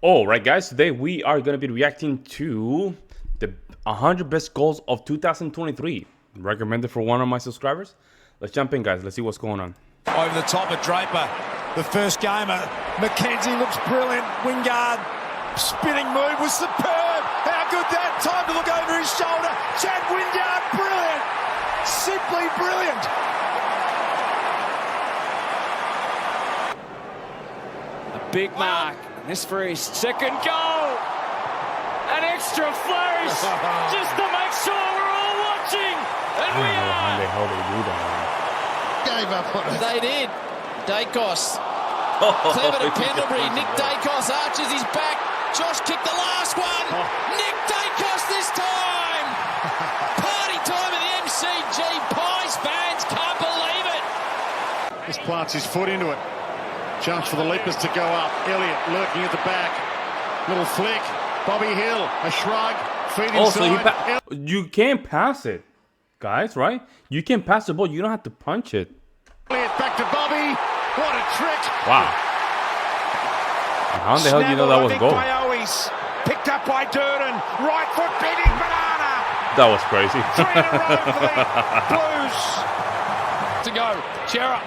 All right, guys, today we are going to be reacting to the 100 best goals of 2023, recommended for one of my subscribers. Let's jump in, guys. Let's see what's going on. Over the top of Draper, the first gamer. McKenzie looks brilliant. Wingard, spinning move was superb. How good that time to look over his shoulder. Chad Wingard, brilliant. Simply brilliant. A big mark. This for his second goal. An extra flourish just to make sure we're all watching. And we are. How the hell they do that. Gave up on it. They did. Dacos. Clever to Pendlebury. Nick Dacos arches his back. Josh kicked the last one. Nick Dacos this time. Party time at the MCG. Pies fans can't believe it. Just plants his foot into it. Jumps for the leapers to go up. Elliott lurking at the back. Little flick. Bobby Hill, a shrug. Feet inside. You can't pass it, guys, right? You can pass the ball. You don't have to punch it. Elliott back to Bobby. What a trick. Wow. How the hell do you know that was a goal? Picked up by Durden. Right foot beating Banana. That was crazy. 3 in a row for the Blues. To go. Chera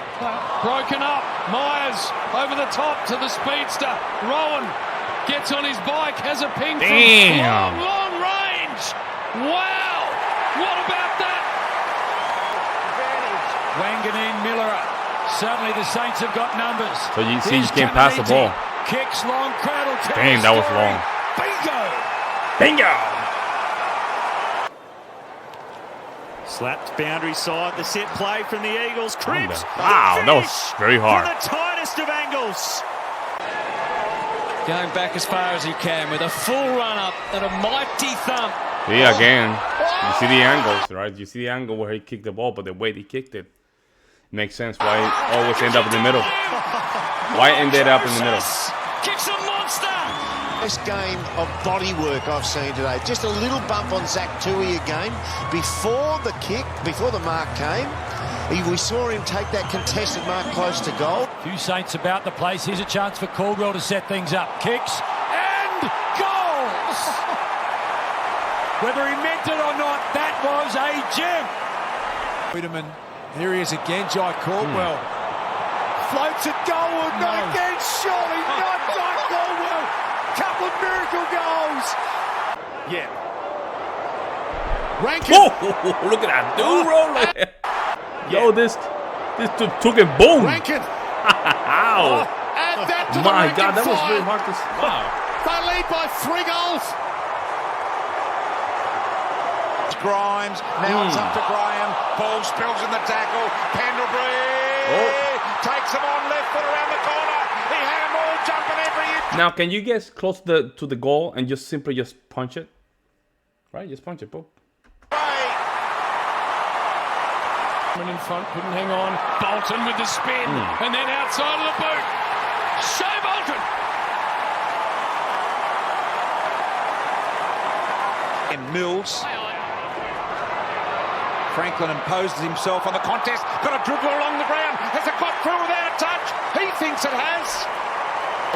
broken up. Myers over the top to the speedster. Rowan gets on his bike, has a ping from long range. Wow. What about that? Wanganeen Miller. Certainly the Saints have got numbers. So you see, you can't pass the ball. Kicks long cradle. Damn, that was long. Bingo. Bingo. Slapped boundary side, the set play from the Eagles. Cripps. Wow, that was very hard. From the tightest of angles. Going back as far as he can with a full run up and a mighty thump. See, again, you see the angles, right? You see the angle where he kicked the ball, but the way he kicked it makes sense why it always ended up in the middle. Why it ended up in the middle? Kicks a monster. Best game of body work I've seen today. Just a little bump on Zach Tui again. Before the kick, before the mark came, we saw him take that contested mark close to goal. Few Saints about the place. Here's a chance for Caldwell to set things up. Kicks and goals. Whether he meant it or not, that was a gem. Wiedemann, here he is again, Jai Caldwell. Floats it goalward, not again, surely not Jai Caldwell. Couple of miracle goals. Yeah. Rankin. Oh, look at that dude rolling. Yo, this took a boom. Rankin. Ow. And that to My the God, that was fly. really hard to wow. They lead by 3 goals. Grimes, now it's up to Graham. Ball spills in the tackle. Pendlebury takes him on left foot around the corner. He had them all jumping every. Now, can you get close to the goal and just simply punch it? Right, just punch it, boom. In front, couldn't hang on. Bolton with the spin, and then outside of the boot. Shea Bolton. And Mills. Franklin imposes himself on the contest. Got a dribble along the ground. Has it got through without a touch? He thinks it has.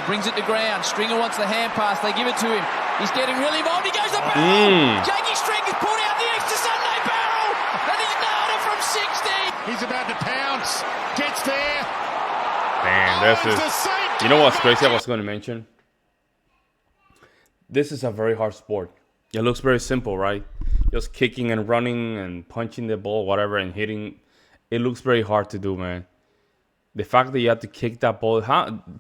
Brings it to ground. Stringer wants the hand pass. They give it to him. He's getting really involved. He goes to barrel. Jakey Stringer's pulled out the extra Sunday barrel. And he's nailed it from 60. He's about to pounce. Gets there. Man, this is. You know what's crazy I was going to mention? This is a very hard sport. It looks very simple, right? Just kicking and running and punching the ball, whatever, and hitting. It looks very hard to do, man. The fact that you have to kick that ball.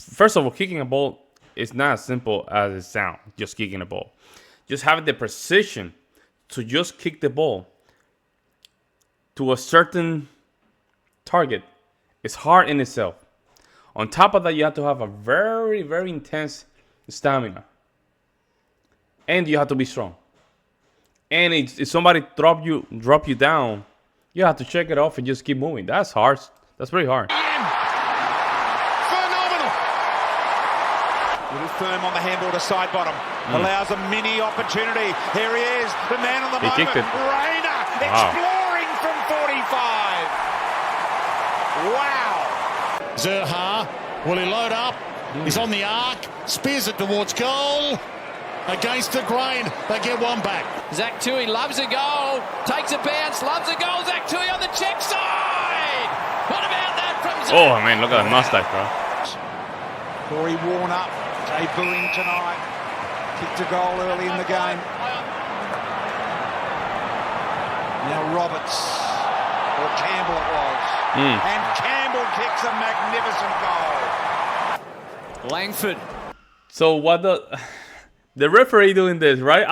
First of all, kicking a ball is not as simple as it sounds. Just kicking a ball. Just having the precision to just kick the ball to a certain target is hard in itself. On top of that, you have to have a very, very intense stamina. And you have to be strong. And if somebody drop you down, you have to check it off and just keep moving. That's hard. That's very hard. Phenomenal. Little firm on the handball to side bottom. Allows a mini opportunity. Here he is, the man on the moment. Kicked it. Rayner exploring from 45. Wow. Zerha, will he load up? He's on the arc, spears it towards goal. Against the grain, they get one back. Zach Tui loves a goal, takes a bounce, loves a goal. Zach Tui on the check side. What about that from Zach? Oh, man, look at that mustache, bro. Corey Warner debuting tonight. Kicked a goal early in the game. Now Roberts, or Campbell it was. And Campbell kicks a magnificent goal. Langford. So what the referee doing this, right?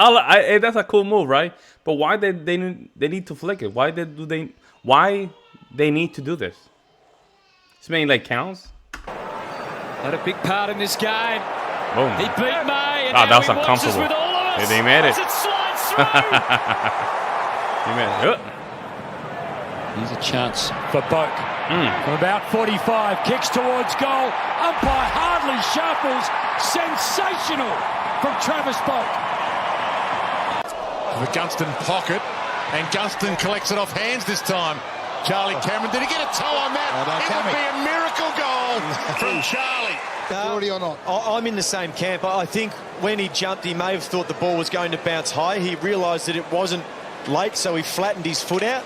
That's a cool move, right? But why they need to flick it? Why they need to do this? It's mainly like counts. Had a big part in this game. Boom. He beat May. And that now was he watches uncomfortable. with all of us They made it. as it slides through. He made it. Here's a chance for Boak. From about 45, kicks towards goal. Umpire hardly shuffles. Sensational from Travis Boak. The Gunston pocket, and Gunston collects it off hands this time. Charlie Cameron, did he get a toe on that? It would be a miracle goal from Charlie. Already or not? I'm in the same camp. I think when he jumped, he may have thought the ball was going to bounce high. He realised that it wasn't late, so he flattened his foot out,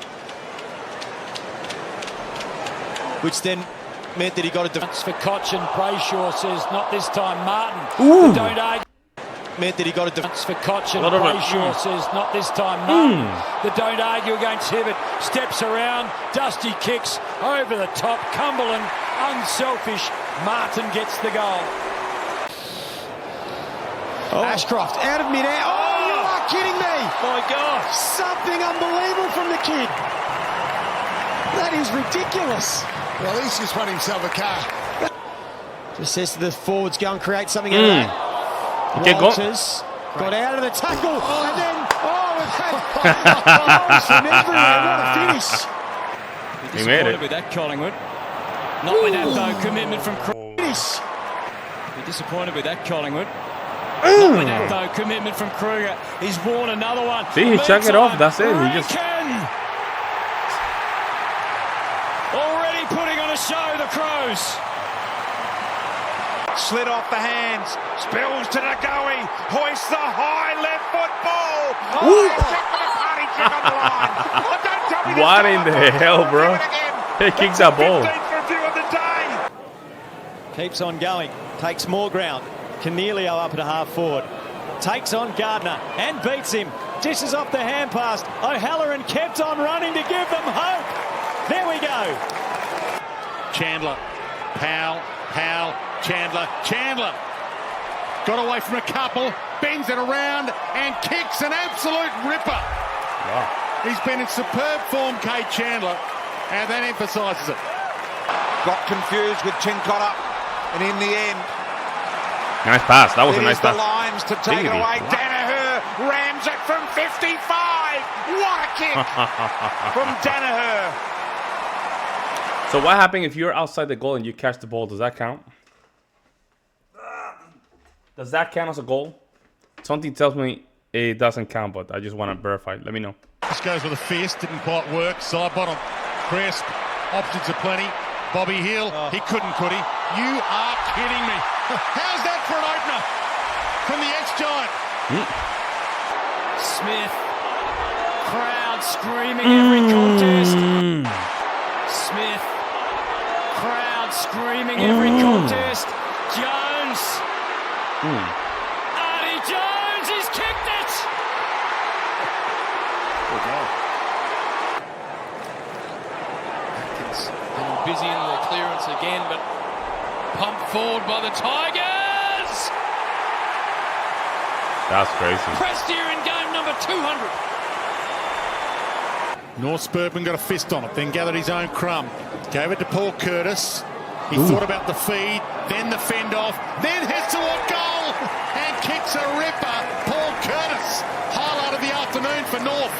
which then meant that he got a That's for Koch, and Brayshaw says not this time. Martin. Ooh. Don't argue. meant that he got a That's for Koch, and Brayshaw says not this time. Martin. The don't argue against Hibbert. Steps around. Dusty kicks over the top. Cumberland unselfish. Martin gets the goal. Ashcroft out of mid-air. Oh, you are kidding me! My God. Something unbelievable from the kid. That is ridiculous. Well, he's just run himself a car. Just says to the forwards, go and create something out of that. Walters got out of the tackle, and then, we've had goals from everywhere. What a finish. He made it. With that, Collingwood. Not with that, though. Commitment from Finish. Be disappointed with that, Collingwood. Not with that, though. Commitment from Kruger. He's worn another one. See, he chucked it off. That's it. He just. Already putting on a show, the Crows. Slid off the hands, spills to Nagoe, hoists the high left foot ball. What in the hell, bro? He kicked that ball. Keeps on going, takes more ground. Cornelio up at a half forward. Takes on Gardner and beats him. Dishes off the hand pass. O'Halloran kept on running to give them hope. There we go. Chandler, Powell, Chandler. Got away from a couple, bends it around and kicks an absolute ripper. Wow. He's been in superb form, Kate Chandler, and that emphasises it. Got confused with Chincotta, and in the end, Nice pass. That was a nice the pass. lines to take it away. Danaher rams it from 55. What a kick from Danaher. So what happened if you're outside the goal and you catch the ball? Does that count? Does that count as a goal? Something tells me it doesn't count, but I just want to verify. Let me know. This goes with a fist, didn't quite work. Side bottom, crisp, options are plenty. Bobby Hill, he couldn't, could he? You are kidding me. How's that for an opener from the ex-Giant? Smith, crowd screaming every contest. Smith, crowd screaming every contest. Jones. Artie Jones, he's kicked it. Good goal. Getting busy in the clearance again, but pumped forward by the Tigers. That's crazy. Pressed here in game number 200. North Spurban got a fist on it, then gathered his own crumb. Gave it to Paul Curtis. He thought about the feed, then the fend off, then heads toward goal and kicks a ripper. Paul Curtis, highlight of the afternoon for North.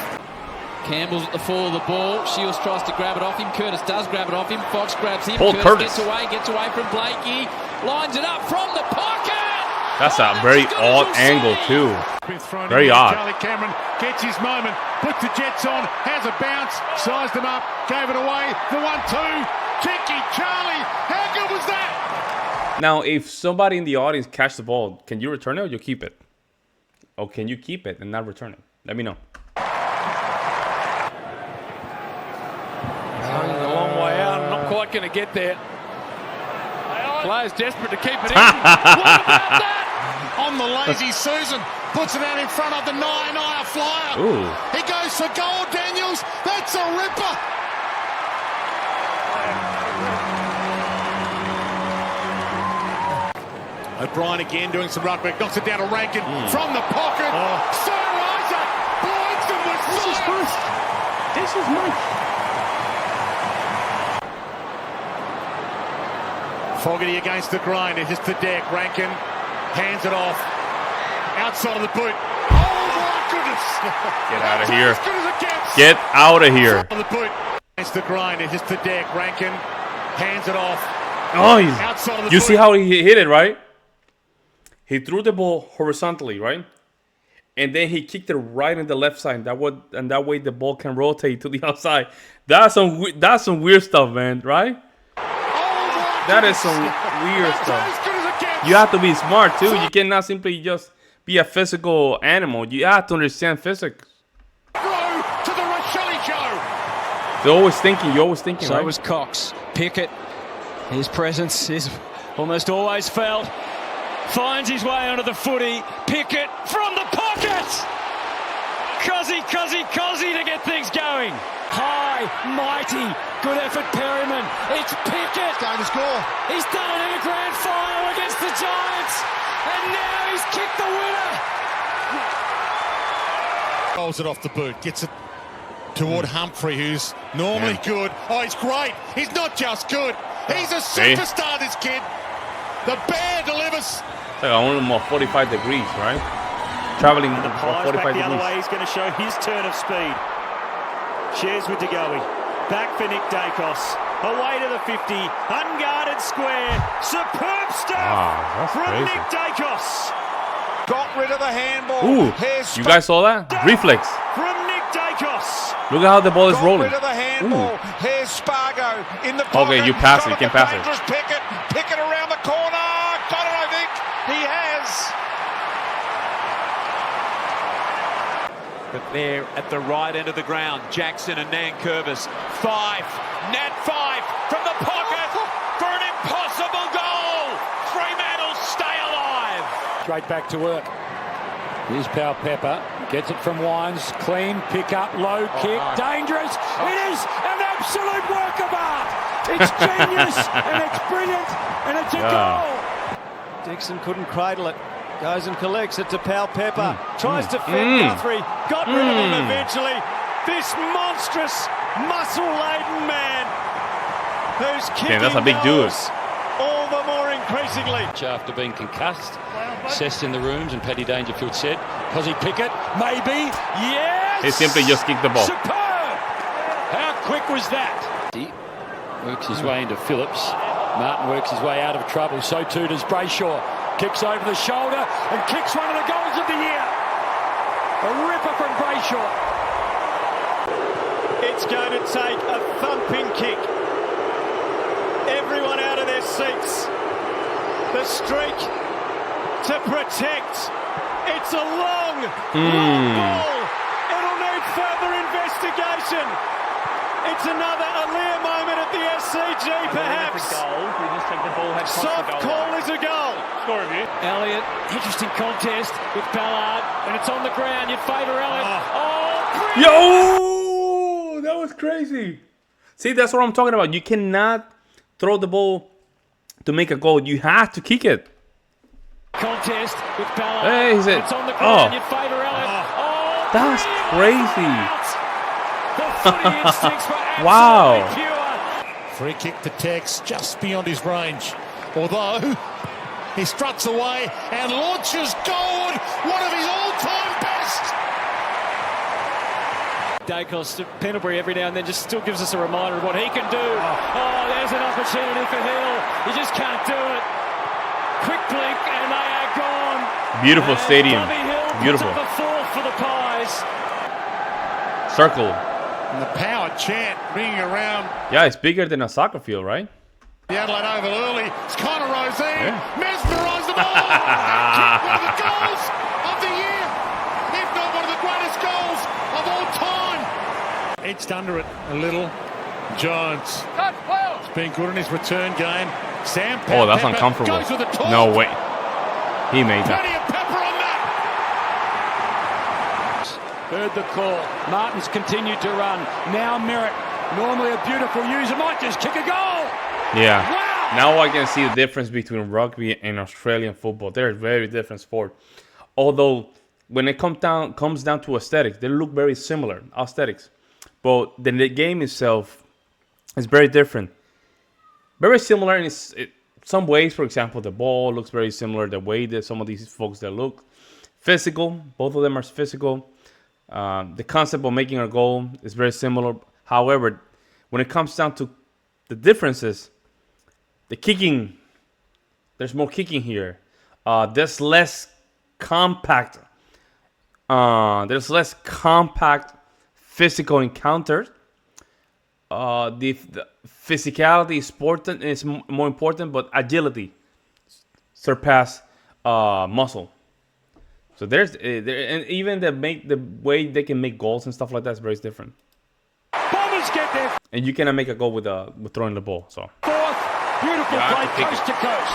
Campbell's at the fall of the ball. Shields tries to grab it off him. Curtis does grab it off him. Fox grabs him. Paul Curtis gets away from Blakey. Lines it up from the pocket. That's a very odd angle too. Very odd. Charlie Cameron gets his moment, puts the Jets on, has a bounce, sized them up, gave it away. The 1-2. Cheeky Charlie. How good was that? Now, if somebody in the audience catch the ball, can you return it or you keep it? Or can you keep it and not return it? Let me know. A long way out. I'm not quite going to get there. Players desperate to keep it in. What about that? On the lazy Susan, puts it out in front of the Naya flyer. Ooh. He goes for goal, Daniels. That's a ripper. O'Brien again doing some ruck work, knocks it down to Rankin from the pocket. Sir Isaac blinds them with fire. This is Mike. Fogarty against the grind. It hits the deck. Rankin hands it off. Outside of the boot. Oh my goodness! Get out of here. As good as it gets. Get out of here. On the boot. Against the grind. It hits the deck. Rankin hands it off. Oh, Outside of the you boot. see how he hit it, right? He threw the ball horizontally, right? And then he kicked it right in the left side. That way the ball can rotate to the outside. That's some weird stuff, man, right? That is some weird stuff. You have to be smart too. You cannot simply just be a physical animal. You have to understand physics. To the Rochelle Joe. You're always thinking, So right? was Cox. Pickett. His presence is almost always felt. Finds his way onto the footy. Pickett from the pocket. Cozzy to get things going. High, mighty, good effort, Perryman. It's Pickett. Going to score. He's done it in a grand final against the Giants. And now he's kicked the winner. Rolls it off the boot. Gets it toward Humphrey, who's normally good. Oh, he's great. He's not just good. He's a superstar, this kid. The bear delivers. It's like only more 45 degrees, right? Traveling The more Pies 45 back the other degrees. way. He's going to show his turn of speed. Shares with DeGoey. Back for Nick Dacos. Away to the 50. Unguarded square. Superb stuff from crazy. Nick Dacos. Got rid of the handball. Ooh, Here's you guys saw that? Reflex. From Nick Dacos. Look at how the ball is got rolling. rid of the handball. Here's Spargo in the pocket. Okay, you pass it. You can pass it. Dangerous Pickett. Pickett around the corner. Got it, I think. He has. But there at the right end of the ground, Jackson and Nankervis. Nat Five from the pocket for an impossible goal. Fremantle stay alive. Straight back to work. Here's Pal Pepper. Gets it from Wines. Clean pick up, low kick. Dangerous. It is an absolute work of art. It's genius and it's brilliant and it's a goal. Dixon couldn't cradle it. Goes and collects it to Pal Pepper. Tries to fend Guthrie. Got rid of him eventually. This monstrous, muscle-laden man who's kicking that's a big dude. goals all the more increasingly. After being concussed, assessed in the rooms, and Paddy Dangerfield said, Cozzy Pickett, Maybe. Yes! He simply just kicked the ball. Superb! How quick was that? he works his way into Phillips. Martin works his way out of trouble. So too does Brayshaw. Kicks over the shoulder and kicks one of the goals of the year. A ripper from Brayshaw. It's going to take a thumping kick. Everyone out of their seats. The streak to protect. It's a long ball. It'll need further investigation. It's another Aaliyah moment at the SCG, perhaps. Soft call is a goal. Score review. Elliott, interesting contest with Ballard, and it's on the ground. You'd favour Elliott. Yo, that was crazy. See, that's what I'm talking about. You cannot throw the ball to make a goal. You have to kick it. Contest with Ballard. Hey, he's it. It's on the ground. You'd favour Elliott. That's crazy. The footy instincts were absolutely Wow. pure. Free kick to Tex, just beyond his range. Although he struts away and launches goal, one of his all-time best. Dacos to Pendlebury every now and then just still gives us a reminder of what he can do. Oh, there's an opportunity for Hill. You just can't do it. Quick blink and they are gone. Beautiful And stadium. Bobby Hill puts Beautiful. up a fourth for the Pies. Circle. And the power chant ringing around. Yeah, it's bigger than a soccer field, right? The Adelaide Oval early. It's Connor Rosine. Mesmerised them all. And one of the goals of the year. If not one of the greatest goals of all time. Edged under it a little. Jones. It's been good in his return game. Sam Pepper. Oh, that's uncomfortable. Goes with the torch. No way. He made that. Plenty of pepper on that. Heard the call. Martin's continued to run. Now Merritt, normally a beautiful user, might just kick a goal. Yeah. Wow. Now I can see the difference between rugby and Australian football. They're very different sport. Although when it comes down to aesthetics, they look very similar, aesthetics. But then the game itself is very different. Very similar in some ways. For example, the ball looks very similar. The way that some of these folks that look physical, both of them are physical. The concept of making a goal is very similar. However, when it comes down to the differences, the kicking, there's more kicking here. There's less compact. There's less compact physical encounters. The physicality is more important, but agility surpass muscle. So there's and even the way they can make goals and stuff like that is very different. Bombers get there. And you cannot make a goal with throwing the ball. So Fourth, beautiful play, coast to coast.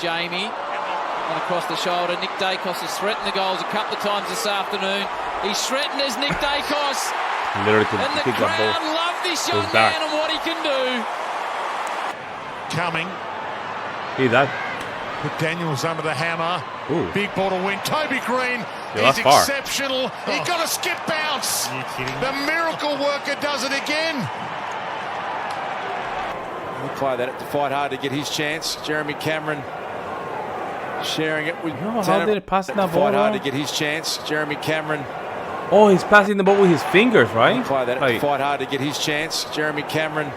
Jamie on across the shoulder. Nick Dacos has threatened the goals a couple of times this afternoon. He's threatened as Nick Dacos. literally to And the kick that crowd ball. love this young back. man and what he can do. Coming. See that? Put Daniels under the hammer. Ooh. Big ball to win. Toby Green that's is far. exceptional. He got a skip bounce. The miracle worker does it again. He'll play that to fight hard to get his chance. Jeremy Cameron sharing it with No, how Tanner. did it pass that ball? Fight hard to Bro? get his chance. Jeremy Cameron. Oh, he's passing the ball with his fingers, right? Play that Like, to fight hard to get his chance. Jeremy Cameron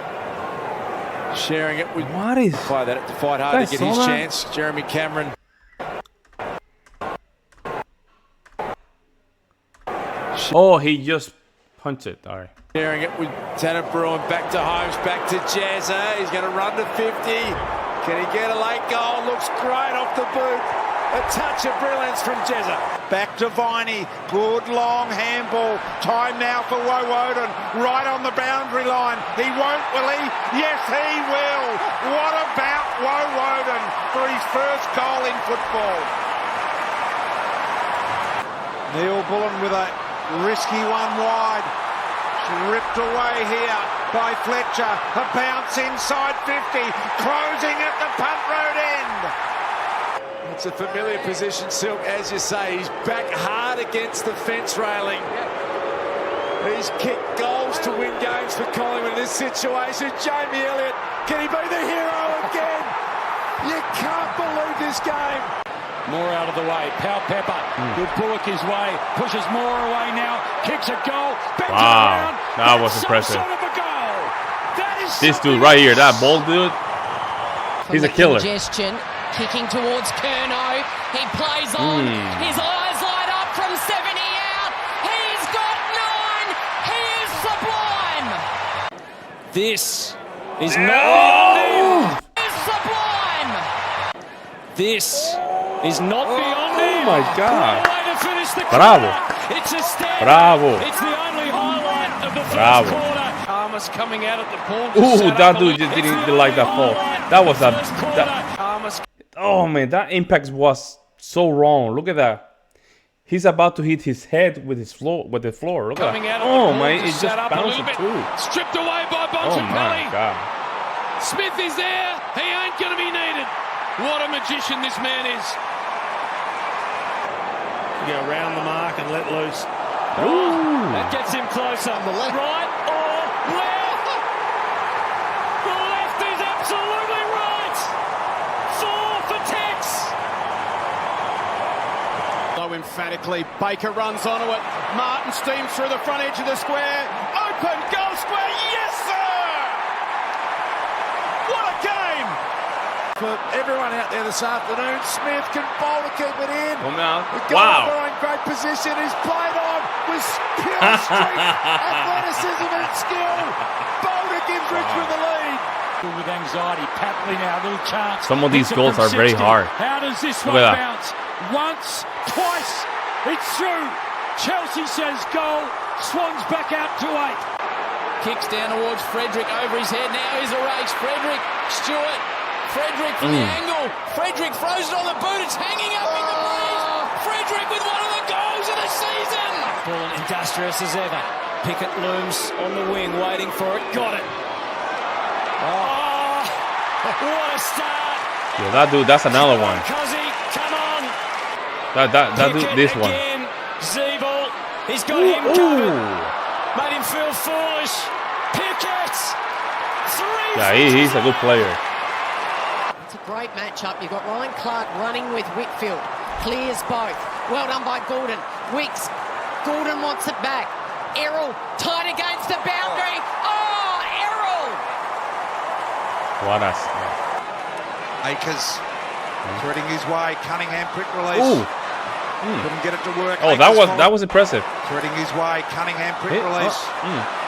sharing it with. what is? Play that to fight hard Guys, to get his saw that? chance. Jeremy Cameron. Oh, he just punched it. All right. Sharing it with Tanner Bruin. Back to Holmes. Back to Jazza. He's going to run to 50. Can he get a late goal? Looks great off the boot. A touch of brilliance from Jazza. Back to Viney. Good long handball. Time now for Woden. Right on the boundary line. He won't, will he? Yes, he will. What about Woden for his first goal in football? Neil Bullen with a risky one wide. Ripped away here by Fletcher. A bounce inside 50. Closing at the punt road end. It's a familiar position, Silk, as you say. He's back hard against the fence railing. He's kicked goals to win games for Collingwood in this situation. Jamie Elliott, can he be the hero again? You can't believe this game. More out of the way. Pal Pepper. Good Bullock his way. Pushes more away now. Kicks a goal. Bends it Wow, around. that was That's impressive. Some sort of a goal. That is This dude right here, that ball dude, he's a killer. Congestion, kicking towards Curnow. He plays on. His eyes light up from 70 out. He's got 9. He is sublime. This is not beyond him. He is sublime. This is not beyond Oh him. my God. What a way to finish the Bravo. quarter. It's a stand. Bravo. It's the only highlight of the first Bravo. quarter. Armas coming out at the pawn. Ooh, that dude just didn't like that fall. That was a. Armas. Oh man, that impact was so wrong. Look at that. He's about to hit his head with the floor. Look at Coming out that. of the Oh pawn man, to it just set up a bounced little bit. too. Stripped away by Oh my Bontempelli. God. Smith is there. He ain't going to be needed. What a magician this man is. Go round the mark and let loose. That gets him closer. Right or left? The left is absolutely right. 4 for Tex. So emphatically, Baker runs onto it. Martin steams through the front edge of the square. Open goal square. Yes, sir! What a game! For everyone out there this afternoon, Smith can bowl to keep it in. Come out. The Wow. goalkeeper in great position. He's played on with pure strength, athleticism and skill. Boulder gives Richmond the lead. filled with anxiety. Patley now, a little chance. Some of these Hits it goals from are very 60. hard. How does this Look one at that. bounce? Once, twice, it's through. Chelsea says goal. Swans back out to 8. Kicks down towards Frederick over his head. Now here's a race. Frederick, Stewart. Frederick from the angle. Frederick throws it on the boot. It's hanging up in the breeze. Frederick with one of the goals of the season. Ball industrious as ever. Pickett looms on the wing, waiting for it. Got it. Oh, what a start. Yo, that dude, that's another one. Cuzzy, come on. That dude, this one. Again. Zeeble, he's got him covered. Made him feel foolish. Pickett. 3. Yeah, he's a good player. It's a great matchup. You've got Ryan Clark running with Whitfield. Clears both. Well done by Gordon. Wicks. Gordon wants it back. Errol tied against the boundary. Oh, Errol! What a... Akers threading his way. Cunningham quick release. Ooh. Couldn't get it to work. Oh, that was impressive. Threading his way. Cunningham quick release.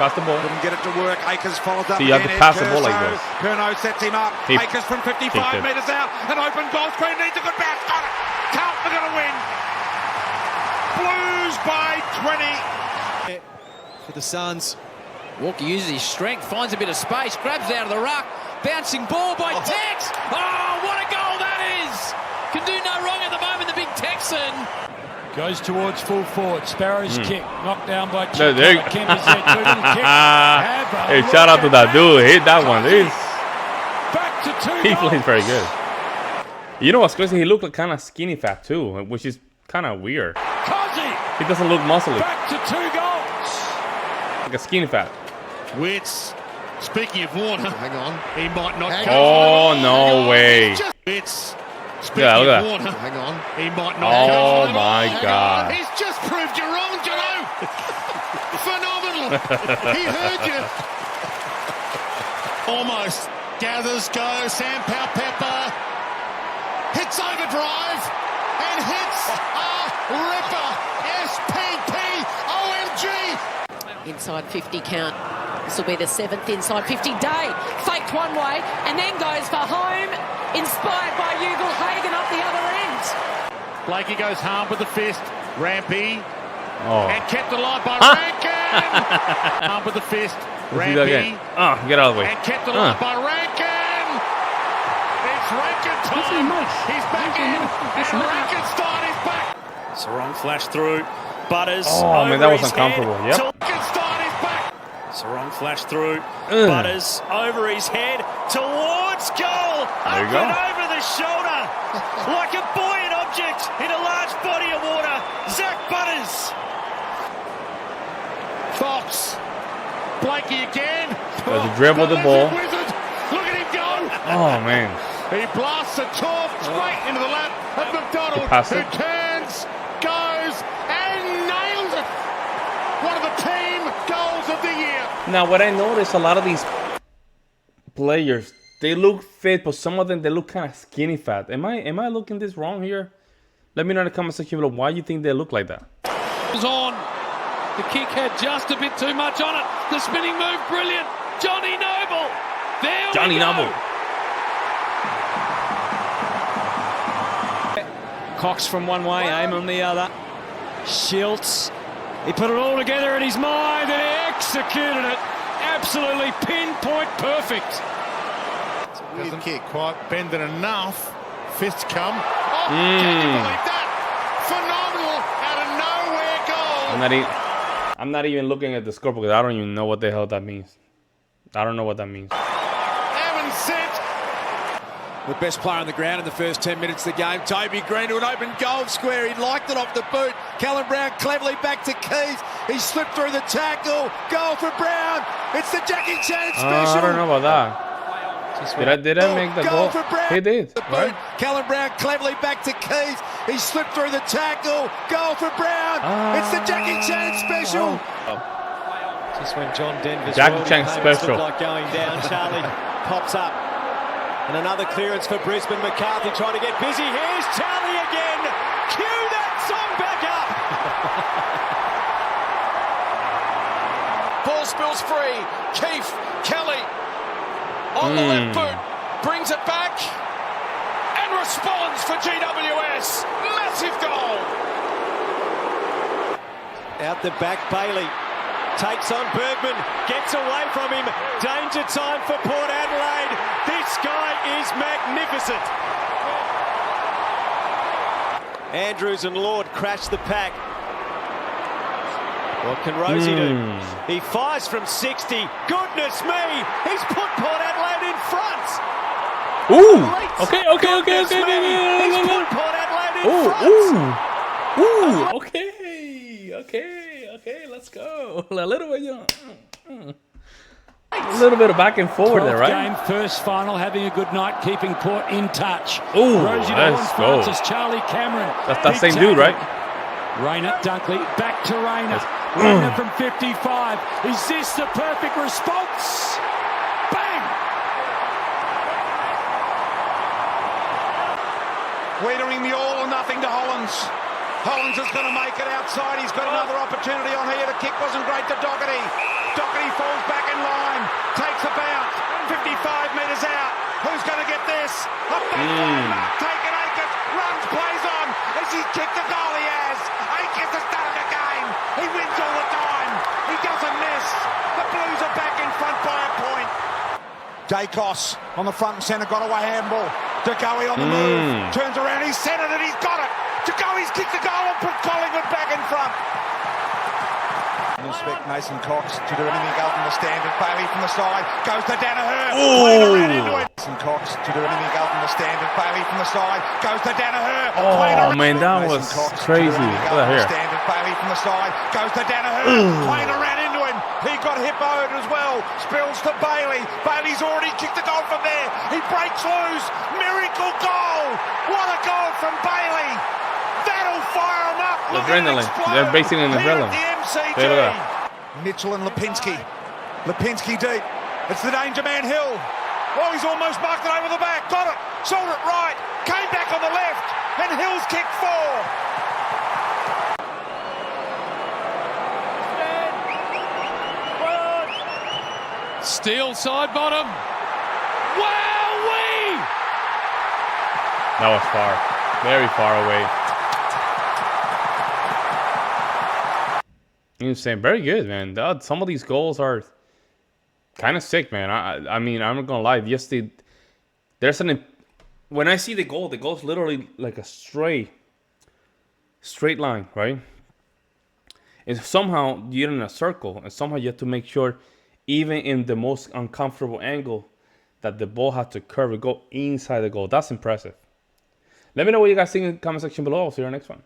Pass the ball. Couldn't get it to work. Akers follows up. See, you have to pass the ball like this. Curnow sets him up. Akers from 55 metres out. An open goal screen needs a good bounce. Got it. Carlton are going to win. Blues by 20. For the Suns. Walker uses his strength, finds a bit of space, grabs it out of the ruck. Bouncing ball by Tex. Oh, what a goal that is. Can do no wrong at the moment, the big Texan. Goes towards full forward. Sparrow's kick. Knocked down by There you go. Kemper's there. Two little kicks. Hey, shout out to that dude. Hit that one. Back to 2 He goals. plays very good. You know what's crazy? He looked like kind of skinny fat too, which is kind of weird. Cozzy. He doesn't look muscly. Back to 2 goals. Like a skinny fat. Wits. Speaking of Warner, hang on, he might not. Oh, no way. Wits. Speaking Yeah, look at of that. Warner, hang on, he might not. Oh my God. He's just proved you wrong, Jono. Phenomenal. He heard you. Almost gathers, goes. Sam Powell-Pepper hits overdrive and hits a ripper. SPP OMG. Inside 50 count. This will be the 7th inside 50 day. Faked one way and then goes for home. Inspired by Ugle Hagen up the other end. Blakey goes hard with the fist. Rampy. Oh. And kept alive by Rankin. Hard with the fist. Let's do that Rampy. again. Oh, get out of the way. And kept alive by Rankin. It's Rankin time. He's back in. And Rankenstein is back. It's a wrong flash through. Butters. Oh, man, that was uncomfortable. Yep. Rankenstein is back. It's a wrong flash through. Butters over his head towards goal. There you Up go. and over the shoulder. Like a buoyant object in a large body of water. Zach Butters. Fox. Blakey again. There's a dribble the ball. Wizard. Look at him go. Oh, man. He blasts a torp straight into the lap of McDonald, He passed who it. turns, goes, and nails it. One of the team goals of the year. Now, what I noticed, a lot of these players, they look fit, but some of them, they look kind of skinny fat. Am I looking this wrong here? Let me know in the comment section below why you think they look like that. Was on. The kick had just a bit too much on it. The spinning move, brilliant. Johnny Noble. There Johnny we go. Noble. Cox from one way, aim on the other. Schiltz. He put it all together in his mind and he executed it. Absolutely pinpoint perfect. It's a weird kick, quite bending enough. Fists come. Oh, can you believe that? Phenomenal out of nowhere goal. I'm not even looking at the score because I don't even know what the hell that means. I don't know what that means. Evans sent. The best player on the ground in the first 10 minutes of the game. Toby Green to an open goal square. He liked it off the boot. Callum Brown cleverly back to Keys. He slipped through the tackle. Goal for Brown. It's the Jackie Chan special. I don't know about that. Did I make the goal? For Brown. He did, The right? boot. Callum Brown cleverly back to Keys. He slipped through the tackle. Goal for Brown. It's the Jackie Chan special. Just when John Denver's Jackie royalty Chan payments special. look like going down, Charlie pops up. And another clearance for Brisbane. McCarthy trying to get busy. Here's Charlie again. Cue that song back up. Ball spills free. Keefe, Kelly. on the left boot, brings it back and responds for GWS. Massive goal. Out the back, Bailey takes on Bergman, gets away from him. Danger time for Port Adelaide. This guy is magnificent. Andrews and Lord crash the pack. What can Rosie do? He fires from 60. Goodness me! He's put Port Adelaide in front. Ooh! Okay. He's put Port Adelaide in front. Ooh! Okay. Let's go. A little bit, a little bit of back and forward there, right? Game, first final, having a good night, keeping Port in touch. Ooh, Rosie let's go. Francis, Charlie Cameron. That's that same dude, right? Rayner, Dunkley, back to Rayner. Rayner from 55. Is this the perfect response? Bang! Wiedering the all or nothing to Hollands. Hollands is going to make it outside. He's got another opportunity on here. The kick wasn't great to Doherty. Doherty falls back in line. Takes a bounce. 55 metres out. Who's going to get this? Up back line. Taken Akers. Runs, plays on. As he kicked the goal he has. Akers has done it again. He wins all the time. He doesn't miss. The Blues are back in front by a point. Dacos on the front and centre. Got away handball. De Goey on the move. Turns around. He's centred it. He's got it. De Goey's kicked the goal and put Collingwood back in front. Expect Mason Cox to do anything other than the standard. Bailey from the side goes to Danaher. Right into it. Mason Cox to do anything other than the standard. Bailey from the side goes to Danaher. Oh man, that was crazy. Look at here. Standard. Bailey from the side goes to Danaher. Plainer ran into him. He got hippoed as well. Spills to Bailey. Bailey's already kicked the goal from there. He breaks loose. Miracle goal. What a goal from Bailey. That'll fire him up. Adrenaline. They're basically an adrenaline. Mitchell and Lipinski. Lipinski deep. It's the danger man Hill. Oh, he's almost marked it over the back. Got it. Sold it right. Came back on the left. And Hill's kicked 4. Steele side bottom. Wowee! That was far. Very far away. Insane. Very good, man. Some of these goals are kind of sick, man. I mean, I'm not gonna lie. When I see the goal's literally like a straight line, right? And somehow you're in a circle, and somehow you have to make sure, even in the most uncomfortable angle, that the ball has to curve and go inside the goal. That's impressive. Let me know what you guys think in the comment section below. I'll see you in the next one.